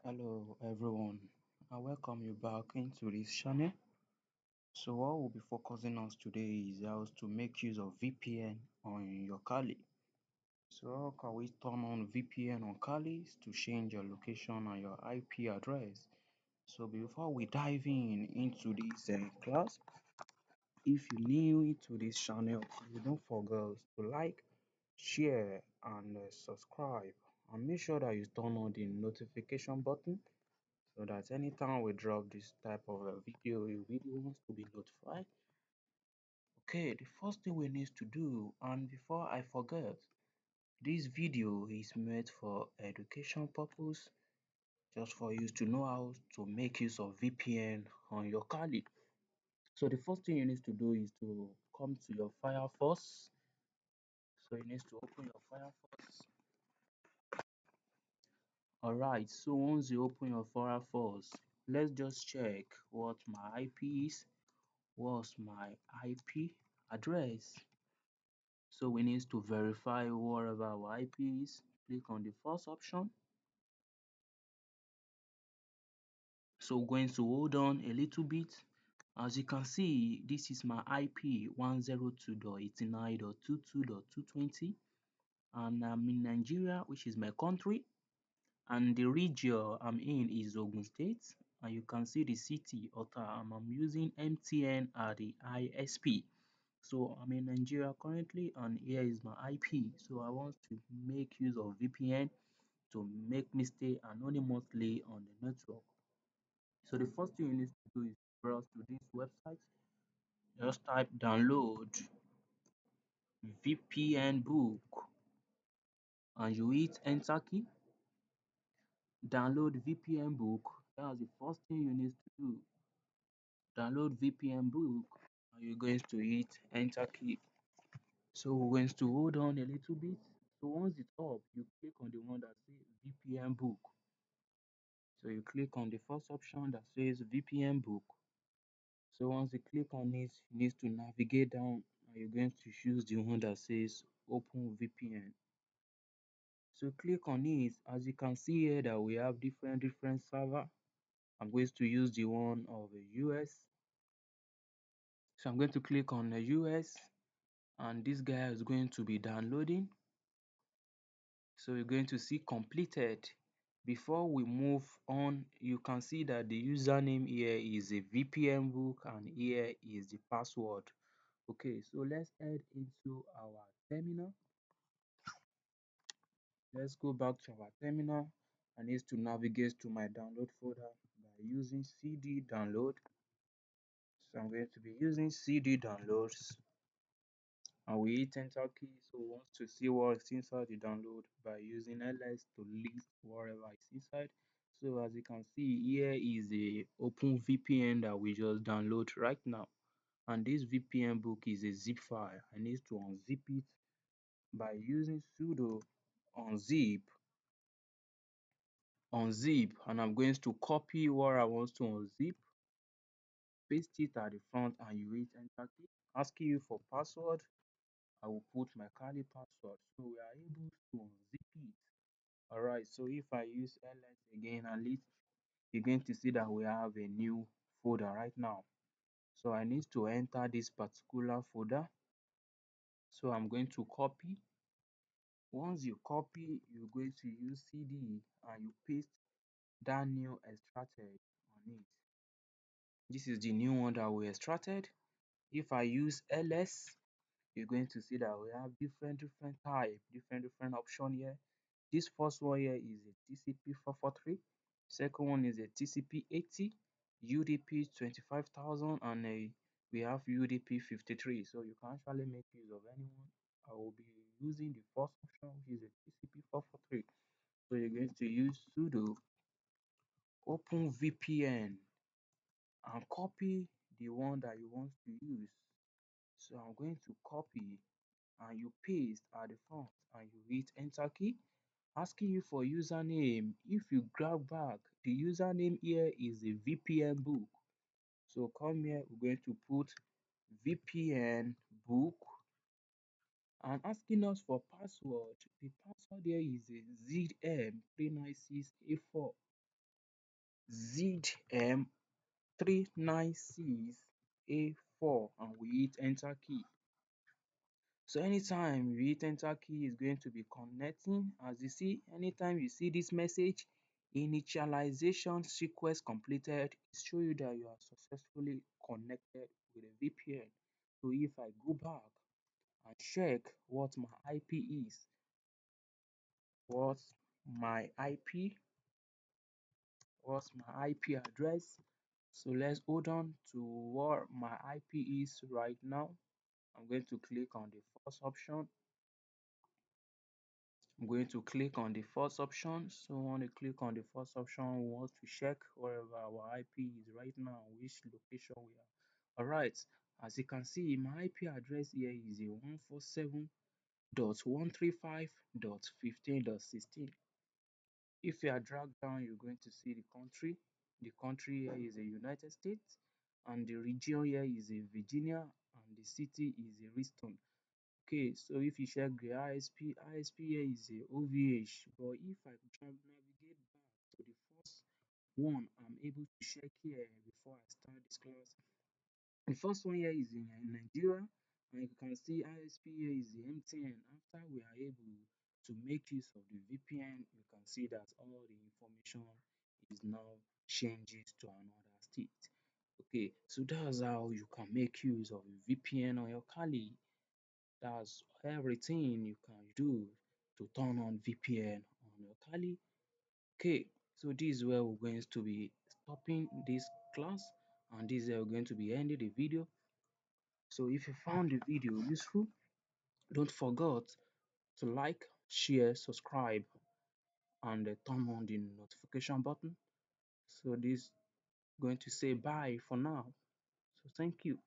Hello everyone, I welcome you back into this channel. So what we'll be focusing on today is how to make use of VPN on your Kali. So how can we turn on VPN on Kali to change your location and your IP address? So before we dive into this class, if you're new to this channel, please don't forget to like, share and subscribe, and make sure that you turn on the notification button so that anytime we drop this type of a video, you really want to be notified. Okay, the first thing we need to do, and before I forget, this video is made for education purpose, just for you to know how to make use of VPN on your Kali. So the first thing you need to do is to come to your Firefox. So you need to open your Firefox. Alright, so once you open your Firefox, let's just check what my IP is. What's my IP address? So we need to verify whatever our IP is. Click on the first option. So we're going to hold on a little bit. As you can see, this is my IP 102.89.22.220, and I'm in Nigeria, which is my country, and the region I'm in is Ogun State, and you can see the city Ota, and I'm using MTN at the ISP. So I'm in Nigeria currently, and here is my IP. So I want to make use of VPN to make me stay anonymously on the network. So the first thing you need to do is browse to this website. Just type download VPN book and you hit enter key. Download VPN book. That's the first thing you need to do. Download VPN book and you're going to hit enter key. So we're going to hold on a little bit. So once it's up, you click on the one that says VPN book. So you click on the first option that says VPN book. So once you click on it, you need to navigate down and you're going to choose the one that says open VPN. So click on it. As you can see here that we have different server. I'm going to use the one of the US. So I'm going to click on the US and this guy is going to be downloading. So you're going to see completed. Before we move on, you can see that the username here is a VPN book and here is the password. Okay, so let's head into our terminal. Let's go back to our terminal. I need to navigate to my download folder by using CD download. So I'm going to be using CD downloads and we hit enter key. So we want to see what's inside the download by using ls to list whatever is inside. So as you can see, here is a open VPN that we just download right now, and this VPN book is a zip file. I need to unzip it by using sudo unzip, and I'm going to copy what I want to unzip, paste it at the front, and you hit enter key. Asking you for password, I will put my Kali password. So we are able to unzip it. Alright, so if I use ls again and list, you're going to see that we have a new folder right now. So I need to enter this particular folder. So I'm going to copy. Once you copy, you're going to use CD and you paste that new extracted on it. This is the new one that we extracted. If I use ls, you're going to see that we have different type, different option here. This first one here is a TCP 443. Second one is a TCP 80, UDP 25,000, and we have UDP 53. So you can actually make use of anyone. I will be using the first option, which is a TCP 443. So you're going to use sudo open VPN and copy the one that you want to use. So I'm going to copy and you paste at the front and you hit enter key, asking you for username. If you grab back, the username here is a VPN book. So come here, we're going to put VPN book and asking us for password. The password here is a ZM396A4. ZM396A4 and we hit enter key. So anytime you hit enter key, is going to be connecting. As you see, anytime you see this message, initialization sequence completed, it show you that you are successfully connected with a VPN. So if I go back and check what my IP, what's my IP address. So let's hold on to what my IP is right now. I'm going to click on the first option. I'm going to click on the first option. So I want to click on the first option. We want to check wherever our IP is right now, which location we are. All right. As you can see, my IP address here is a 147.135.15.16. If you are dragged down, you're going to see the country. The country here is a United States, and the region here is a Virginia, and the city is a Houston. Okay, so if you check the ISP here is a OVH. But if I navigate back to the first one, I'm able to check here before I start this class. The first one here is in Nigeria, and you can see ISP here is the MTN. After we are able to make use of the VPN, you can see that all the information is now changes to another state. Okay, so that's how you can make use of a VPN on your Kali. That's everything you can do to turn on VPN on your Kali. Okay, so this is where we're going to be stopping this class, and this is where we're going to be ending the video. So if you found the video useful, don't forget to like, share, subscribe, and turn on the notification button. So this is going to say bye for now. So thank you.